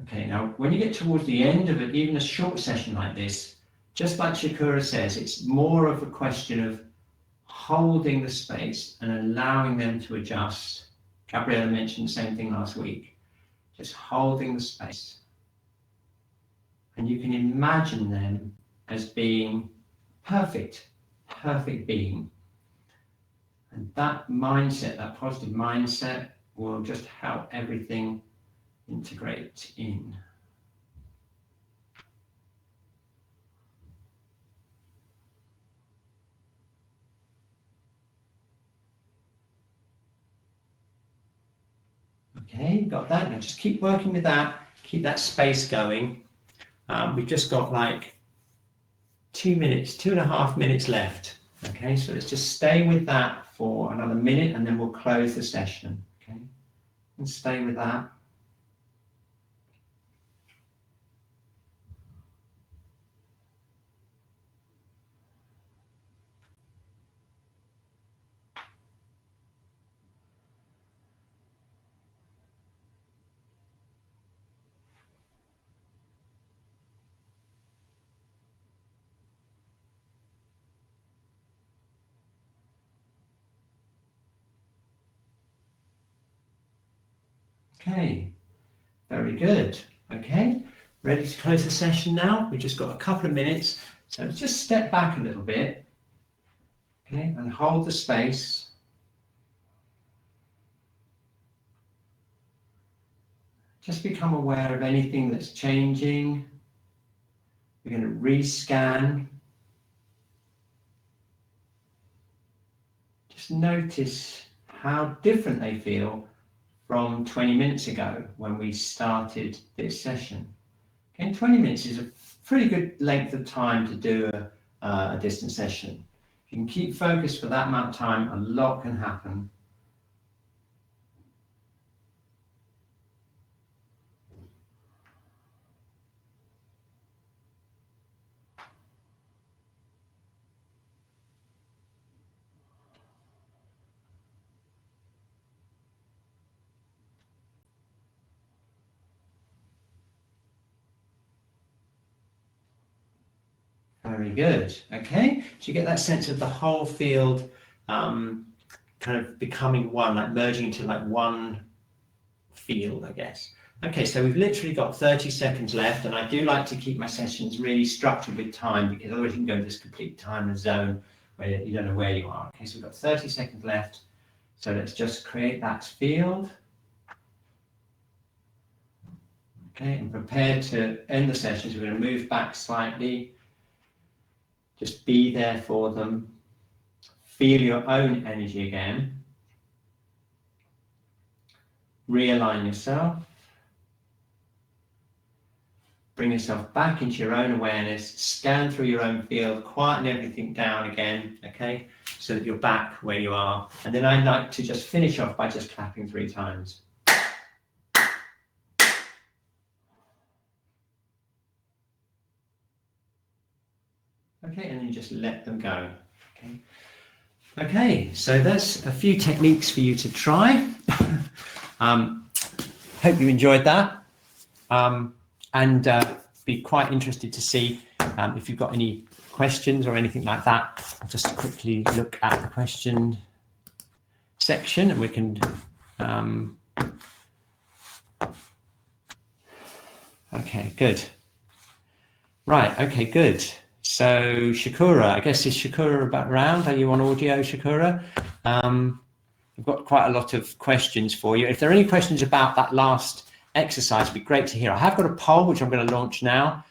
S1: Okay, now when you get towards the end of it, even a short session like this, just like Shakura says, it's more of a question of holding the space and allowing them to adjust. Gabriella mentioned the same thing last week. Just holding the space. And you can imagine them as being perfect being. And that mindset, that positive mindset, will just help everything integrate in. Okay, got that. Now just keep working with that, keep that space going. We've just got like 2 minutes, 2.5 minutes left. Okay, so let's just stay with that for another minute and then we'll close the session. Okay, and stay with that. Okay, very good. Okay, ready to close the session now? We've just got a couple of minutes, so just step back a little bit, okay, and hold the space. Just become aware of anything that's changing. We're going to rescan. Just notice how different they feel from 20 minutes ago when we started this session. Okay, 20 minutes is a pretty good length of time to do a distance session. If you can keep focused for that amount of time, a lot can happen. Very good. Okay, so you get that sense of the whole field kind of becoming one, like merging into like one field, I guess. Okay, so we've literally got 30 seconds left, and I do like to keep my sessions really structured with time because otherwise you can go into this complete timeless zone where you don't know where you are. Okay, so we've got 30 seconds left. So let's just create that field. Okay, and prepare to end the sessions. We're going to move back slightly. Just be there for them. Feel your own energy again. Realign yourself. Bring yourself back into your own awareness. Scan through your own field. Quieten everything down again, okay? So that you're back where you are. And then I'd like to just finish off by just clapping 3 times. Okay, and then just let them go. Okay. Okay, so that's a few techniques for you to try. Hope you enjoyed that. And be quite interested to see if you've got any questions or anything like that. I'll just quickly look at the question section and we can okay, good. Right, okay, good. So Shakura, I guess, is Shakura about around? Are you on audio, Shakura? I've got quite a lot of questions for you. If there are any questions about that last exercise, it'd be great to hear. I have got a poll, which I'm going to launch now,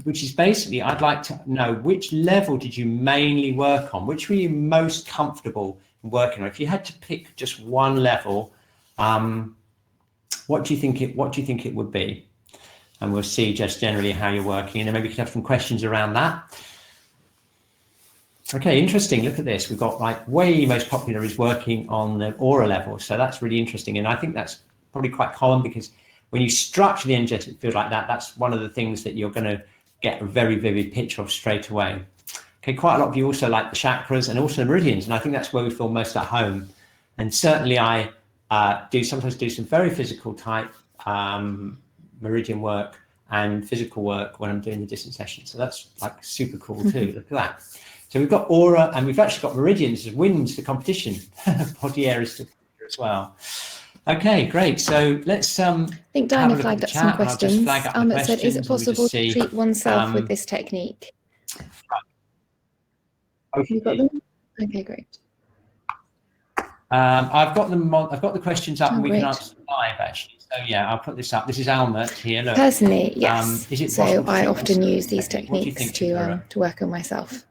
S1: which is basically, I'd like to know which level did you mainly work on? Which were you most comfortable working on? If you had to pick just one level, what do you think it would be? And we'll see just generally how you're working, and then maybe we could have some questions around that. Okay, interesting. Look at this. We've got like way most popular is working on the aura level. So that's really interesting. And I think that's probably quite common because when you structure the energetic field like that, that's one of the things that you're going to get a very vivid picture of straight away. Okay, quite a lot of you also like the chakras and also the meridians. And I think that's where we feel most at home. And certainly I sometimes do some very physical type meridian work and physical work when I'm doing the distance sessions. So that's like super cool too. Look at that. So we've got aura and we've actually got meridians as winds for competition, body areas as well. Okay, great. So let's
S2: I think Diana flagged up some questions. It said, is it possible to treat oneself with this technique?
S1: Okay.
S2: You got them? Okay, great.
S1: I've got them on, I've got the questions up and we
S2: great.
S1: can answer live actually. So yeah, I'll put this up. This is Alma here. Look.
S2: Personally, yes.
S1: Is it
S2: so I often
S1: myself?
S2: use these techniques to work on myself.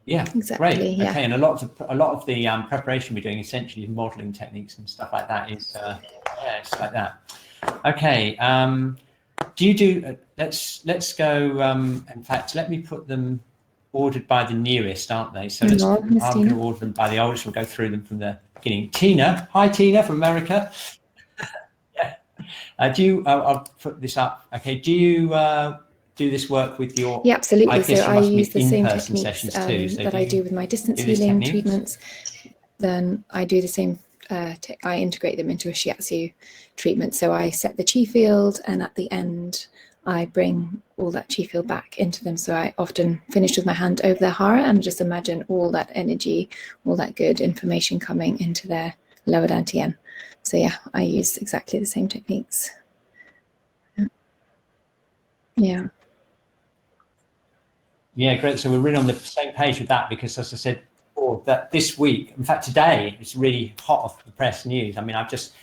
S1: Yeah,
S2: exactly.
S1: Great.
S2: Yeah.
S1: Okay, and a lot of the preparation we're doing essentially modeling techniques and stuff like that is yeah, it's like that. Okay. Do you do? Let's go. In fact, let me put them ordered by the nearest, aren't they? So I'm going to order them by the oldest. We'll go through them from the beginning. Tina, hi Tina from America. Yeah. I'll put this up. Okay. Do you do this work with your?
S2: Yeah, absolutely. So I use the same techniques
S1: too. So
S2: that I do with my distance healing treatments. Then I do the same. I integrate them into a Shiatsu treatment. So I set the Qi field, and at the end, I bring all that Qi field back into them. So I often finish with my hand over their hara and just imagine all that energy, all that good information coming into their lower dantian. So yeah, I use exactly the same techniques. Yeah.
S1: Yeah, great. So we're really on the same page with that because, as I said before, that this week, in fact, today, it's really hot off the press news. I mean, I've just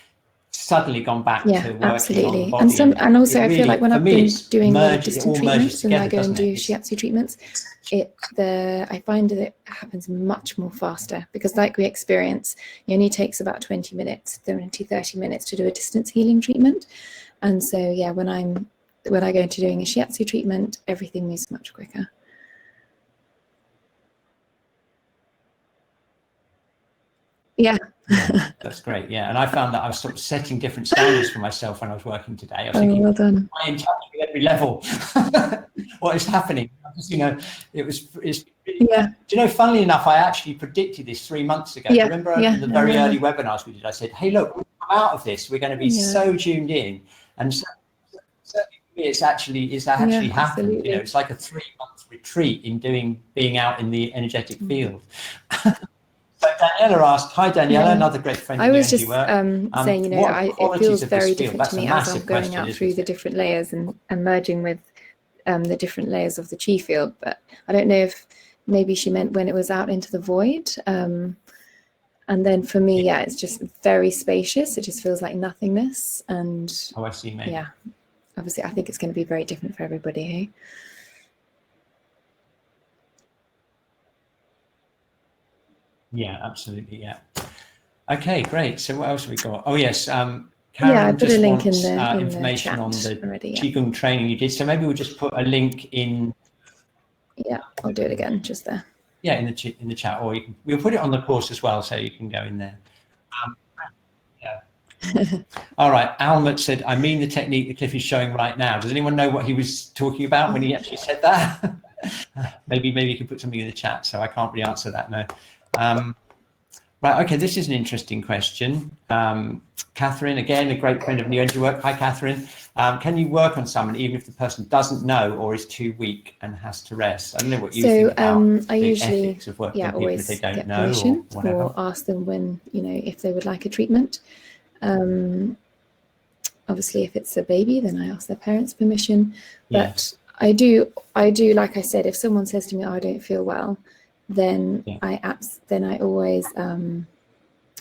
S1: suddenly gone back to working
S2: absolutely.
S1: on the body.
S2: And also I feel like when I've been doing the distant treatments and I go and do Shiatsu treatments, I find that it happens much more faster because like we experience, it only takes about 20 minutes, 30 minutes to do a distance healing treatment. And so, yeah, when I go into doing a Shiatsu treatment, everything moves much quicker. Yeah.
S1: That's great. Yeah, and I found that I was sort of setting different standards for myself when I was working today. I was thinking,
S2: well done.
S1: am I in touch with every level? What is happening? Just, it's
S2: yeah.
S1: Do you know, funnily enough, I actually predicted this 3 months ago.
S2: Yeah.
S1: Remember in the very early webinars we did, I said, hey, look, we'll come out of this. We're going to be so tuned in. And so certainly for me, it's actually happened.
S2: Absolutely.
S1: It's like a 3-month retreat in being out in the energetic field. So Daniela asked, hi Daniela, another great friend.
S2: I was just saying, it feels very different to me as I'm going out through the different layers and merging with the different layers of the Qi field. But I don't know if maybe she meant when it was out into the void. And then for me, yeah, it's just very spacious. It just feels like nothingness. And
S1: Oh, I see, mate.
S2: yeah, obviously, I think it's going to be very different for everybody. Hey?
S1: Yeah, absolutely. Yeah. Okay, great. So what else have we got? Oh, yes. Karen
S2: I put
S1: just
S2: a link
S1: wants
S2: in the
S1: information
S2: chat
S1: on the
S2: already. Yeah.
S1: Qigong training you did. So maybe we'll just put a link in.
S2: Yeah, I'll do it again, just there.
S1: Yeah, in the chat, or we'll put it on the course as well, so you can go in there. Yeah. All right. Almut said, "I mean the technique that Cliff is showing right now." Does anyone know what he was talking about when he actually said that? maybe you can put something in the chat. So I can't really answer that now. Right, okay, this is an interesting question. Catherine, again, a great friend of New Energy Work. Hi, Catherine. Can you work on someone even if the person doesn't know or is too weak and has to rest? I don't know what you think about
S2: I usually,
S1: ethics of working on people
S2: always
S1: if they don't
S2: get
S1: know
S2: permission
S1: or whatever.
S2: or ask them when, if they would like a treatment. Obviously, if it's a baby, then I ask their parents' permission. But I do, like I said, if someone says to me, "Oh, I don't feel well," then I always, in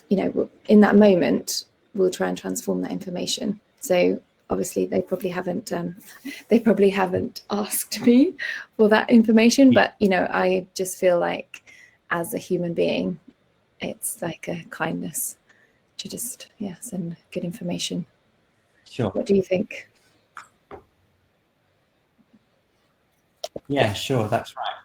S2: that moment, we'll try and transform that information. So obviously, they probably haven't asked me for that information, but I just feel like, as a human being, it's like a kindness to just send good information.
S1: Sure.
S2: What do you think?
S1: Yeah, sure, that's right.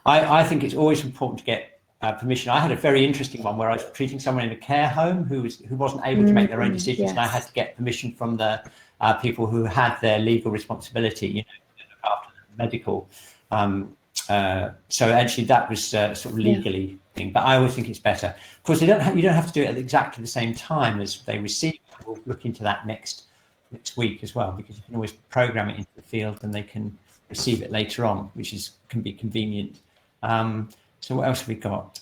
S1: I think it's always important to get permission. I had a very interesting one where I was treating someone in a care home who wasn't able to make their own decisions, and I had to get permission from the people who had their legal responsibility, to look after the medical. So actually, that was sort of legally thing. But I always think it's better. Of course, you don't have to do it at exactly the same time as they receive. We'll look into that next week as well, because you can always program it into the field and they can receive it later on, which can be convenient. So what else have we got?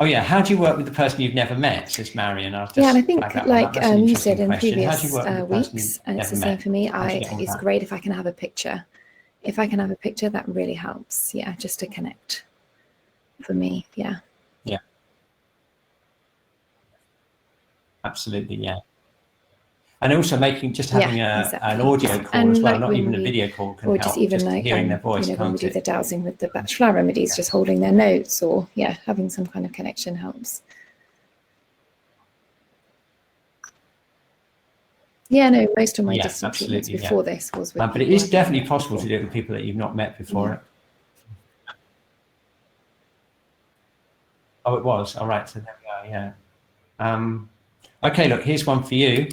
S1: Oh yeah, how do you work with the person you've never met? Says Marion.
S2: And I think, like you said in previous weeks, and it's the same for me. It's great if I can have a picture. If I can have a picture, that really helps. Yeah, just to connect. For me, yeah.
S1: Yeah. Absolutely, yeah. And also having an audio call as well, not even a video call, can help.
S2: Or just even like
S1: hearing their voice,
S2: when we do the dowsing with the batch flower remedies, just holding their notes, or having some kind of connection helps. Yeah, no, most of my distant treatments before this was with
S1: but it is definitely possible to do it with people that you've not met before. Oh, it was. All right, so there we are. Yeah. Okay, look, here's one for you.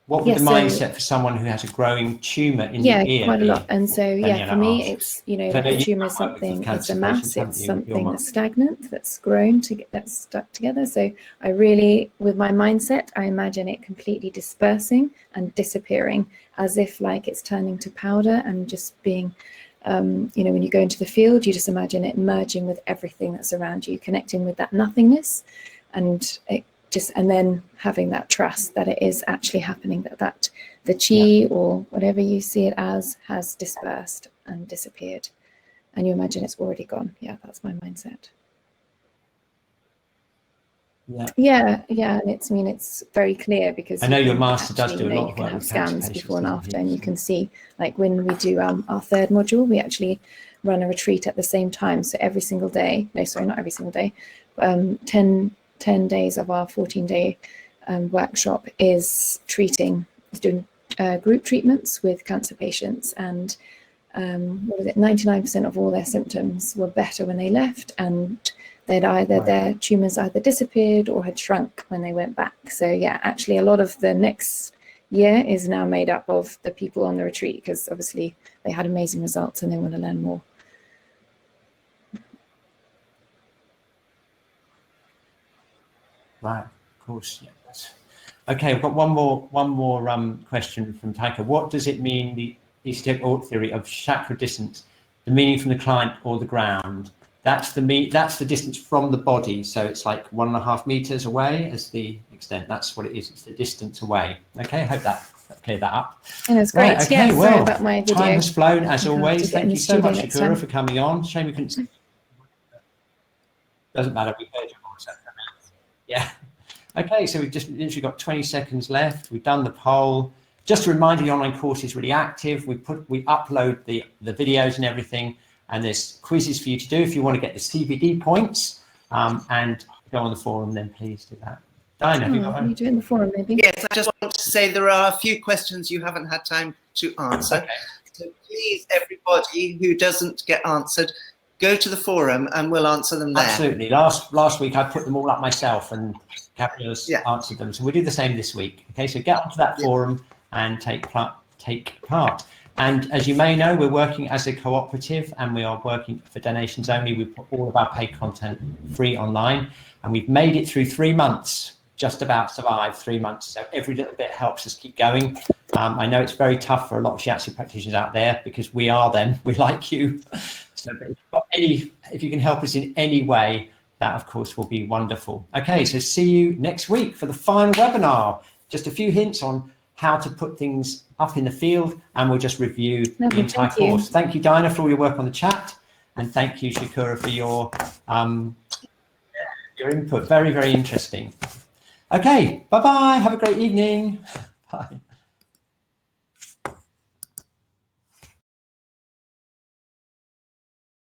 S1: What would the mindset for someone who has a growing tumour in the ear? Yeah,
S2: quite a lot. And so, for me, it's, the tumour is something, it's a mass, it's something that's stagnant, that's grown, that's stuck together. So I really, with my mindset, I imagine it completely dispersing and disappearing, as if like it's turning to powder and just being, when you go into the field, you just imagine it merging with everything that's around you, connecting with that nothingness, and and then having that trust that it is actually happening, that the Qi or whatever you see it as has dispersed and disappeared, and you imagine it's already gone. Yeah, that's my mindset. Yeah, and it's very clear, because
S1: I know your master does do a lot of work with
S2: scans before and after, and you can see, like when we do our third module, we actually run a retreat at the same time. So every single day, no, sorry, not every single day, 10 days of our 14-day workshop is doing group treatments with cancer patients, and 99% of all their symptoms were better when they left, and their tumors either disappeared or had shrunk when they went back. So actually a lot of the next year is now made up of the people on the retreat, because obviously they had amazing results and they want to learn more.
S1: Right, of course. Yes. Okay, I've got one more question from Taika. What does it mean, the esoteric theory of chakra distance, the meaning from the client or the ground? That's the distance from the body. So it's like 1.5 meters away as the extent. That's what it is. It's the distance away. Okay, I hope that cleared that up.
S2: And it's great.
S1: Right, okay,
S2: sorry about my video.
S1: Time has flown as always. Thank you so much, Shakura, for coming on. Shame we couldn't. Doesn't matter. We heard Yeah. Okay, so we've just literally got 20 seconds left. We've done the poll. Just a reminder, the online course is really active. We upload the videos and everything, and there's quizzes for you to do if you want to get the CBD points, and go on the forum, then please do that. Dinah, have you got
S2: you do it in the forum, maybe?
S3: Yes, I just want to say there are a few questions you haven't had time to answer.
S1: Okay.
S3: So please, everybody who doesn't get answered, go to the forum and we'll answer them there.
S1: Absolutely. Last week I put them all up myself and Gabrielle's answered them. So we'll do the same this week. Okay, so get onto that forum and take part. And as you may know, we're working as a cooperative and we are working for donations only. We put all of our paid content free online, and we've made it through 3 months, just about survived 3 months. So every little bit helps us keep going. I know it's very tough for a lot of Shiatsu practitioners out there because we are them, we like you. So if you can help us in any way, that of course will be wonderful. Okay, so see you next week for the final webinar. Just a few hints on how to put things up in the field, and we'll just review the entire course. Thank you, Dinah, for all your work on the chat, and thank you, Shakura, for your input. Very, very interesting. Okay, bye-bye. Have a great evening. Bye.